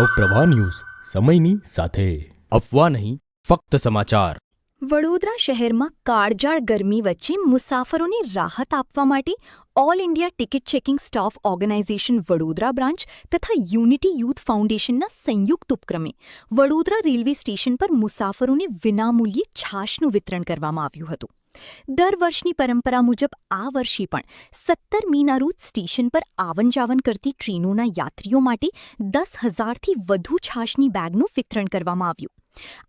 Navpravah news સમયની સાથે અફવા નહીં ફક્ત સમાચાર। વડોદરા શહેરમાં કાળઝાળ ગરમી વચ્ચે મુસાફરોને રાહત આપવા માટે all India ticket checking staff organization Vadodara branch તથા યુનિટી યુથ ફાઉન્ડેશનના સંયુક્ત ઉપક્રમે વડોદરા રેલવે સ્ટેશન પર મુસાફરોને વિનામૂલ્યે છાશનું વિતરણ કરવામાં આવ્યું હતું। દર વર્ષની પરંપરા મુજબ આ વર્ષે પણ 17 મીના રોજ સ્ટેશન પર આવન જાવન કરતી ટ્રેનોના યાત્રીઓ માટે 10,000થી વધુ છાશની બેગનું વિતરણ કરવામાં આવ્યું।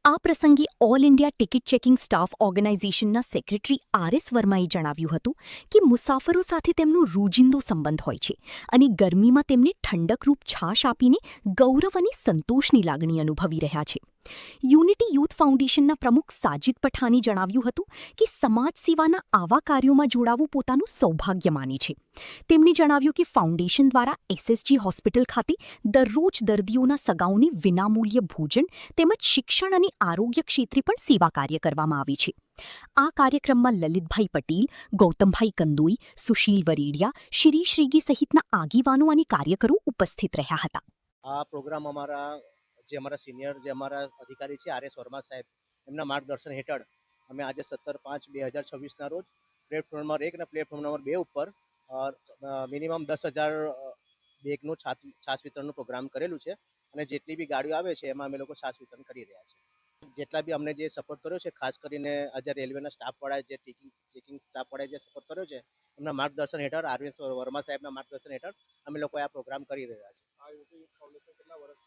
આ પ્રસંગે all India ticket checking staff ઓર્ગેનાઇઝેશનના સેક્રેટરી આર.એસ. વર્માએ જણાવ્યું હતું કે મુસાફરો સાથે તેમનો રોજિંદો સંબંધ હોય છે અને ગરમીમાં તેમને ઠંડકરૂપ છાશ આપીને ગૌરવ અને સંતોષની લાગણી અનુભવી રહ્યા છે। યુનિટી યુથ ફાઉન્ડેશનના પ્રમુખ સાજિદ પઠાણે જણાવ્યું હતું કે સમાજ સેવાના આવા કાર્યોમાં જોડાવું પોતાનું સૌભાગ્ય માને છે। તેમણે જણાવ્યું કે ફાઉન્ડેશન દ્વારા એસએસજી હોસ્પિટલ ખાતે દરરોજ દર્દીઓના સગાઓને વિનામૂલ્ય ભોજન તેમજ શિક્ષણ અને આરોગ્ય ક્ષેત્રે પણ સેવા કાર્ય કરવામાં આવે છે। આ કાર્યક્રમમાં લલિતભાઈ પટેલ, ગૌતમભાઈ કંદોઈ, સુશીલ વરેડિયા, શિરીષ રેગી સહિતના આગેવાનો અને કાર્યકરો ઉપસ્થિત રહ્યા હતા। આ પ્રોગ્રામ અમારા સિનિયર અધિકારી છે આર.એસ. વર્મા સાહેબ, એમના માર્ગદર્શન હેઠળ અમે આજે 17/5/2026ના રોજ પ્લેટફોર્મ નંબર 1 અને પ્લેટફોર્મ નંબર 2 ઉપર મિનિમમ 10,000 બેગનું છાશ વિતરણનું પ્રોગ્રામ કરેલું છે અને જેટલી બી ગાડીઓ આવે છે એમાં અમે લોકો છાશ વિતરણ કરી રહ્યા છીએ। જેટલા બી અમને જે સપોર્ટ કર્યો છે, ખાસ કરીને આજે રેલવેના સ્ટાફવાળાએ જે ચેકિંગ સ્ટાફવાળાએ જે સપોર્ટ કર્યો છે, એમના માર્ગદર્શન હેઠળ આર.એસ. વર્મા સાહેબના માર્ગદર્શન હેઠળ અમે લોકો આ પ્રોગ્રામ કરી રહ્યા છીએ।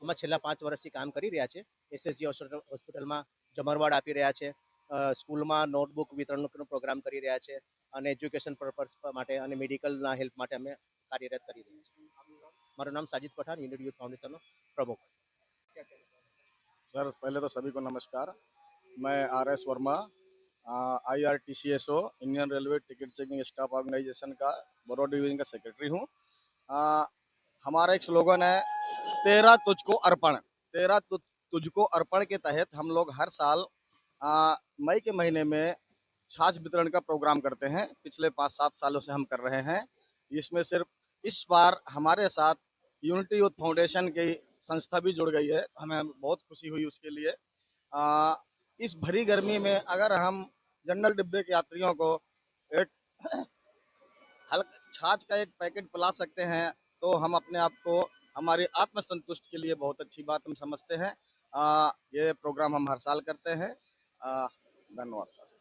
અમે છેલ્લા 5 વર્ષથી કામ કરી રહ્યા છે। એસએસજી હોસ્પિટલમાં જમરવાડ આપી રહ્યા છે, સ્કૂલમાં નોટબુક વિતરણનો પ્રોગ્રામ કરી રહ્યા છે અને એજ્યુકેશન પર્પઝ માટે અને મેડિકલના હેલ્પ માટે અમે કાર્યરત કરી રહ્યા છીએ। મારું नाम Sajid Pathan, unity youth foundation प्रमुख। सर, पहले तो सभी को नमस्कार। मैं R S. Verma, IRTCSO Indian railway ticket checking staff organization का बड़ौदा डिवीजन का सेक्रेटरी हूँ। हमारा एक स्लोगन है, तेरा तुझको अर्पण। तेरा तुझको अर्पण के तहत हम लोग हर साल मई के महीने में छाछ वितरण का प्रोग्राम करते हैं। पिछले 5-7 सालों से हम कर रहे हैं। इसमें सिर्फ इस बार हमारे साथ यूनिटी यूथ फाउंडेशन की संस्था भी जुड़ गई है, हमें बहुत खुशी हुई उसके लिए। इस भरी गर्मी में अगर हम जनरल डिब्बे के यात्रियों को एक हल्का छाछ का एक पैकेट पिला सकते हैं तो हम अपने आप को हमारी आत्मसंतुष्टि के लिए बहुत अच्छी बात हम समझते हैं। ये प्रोग्राम हम हर साल करते हैं। धन्यवाद सर।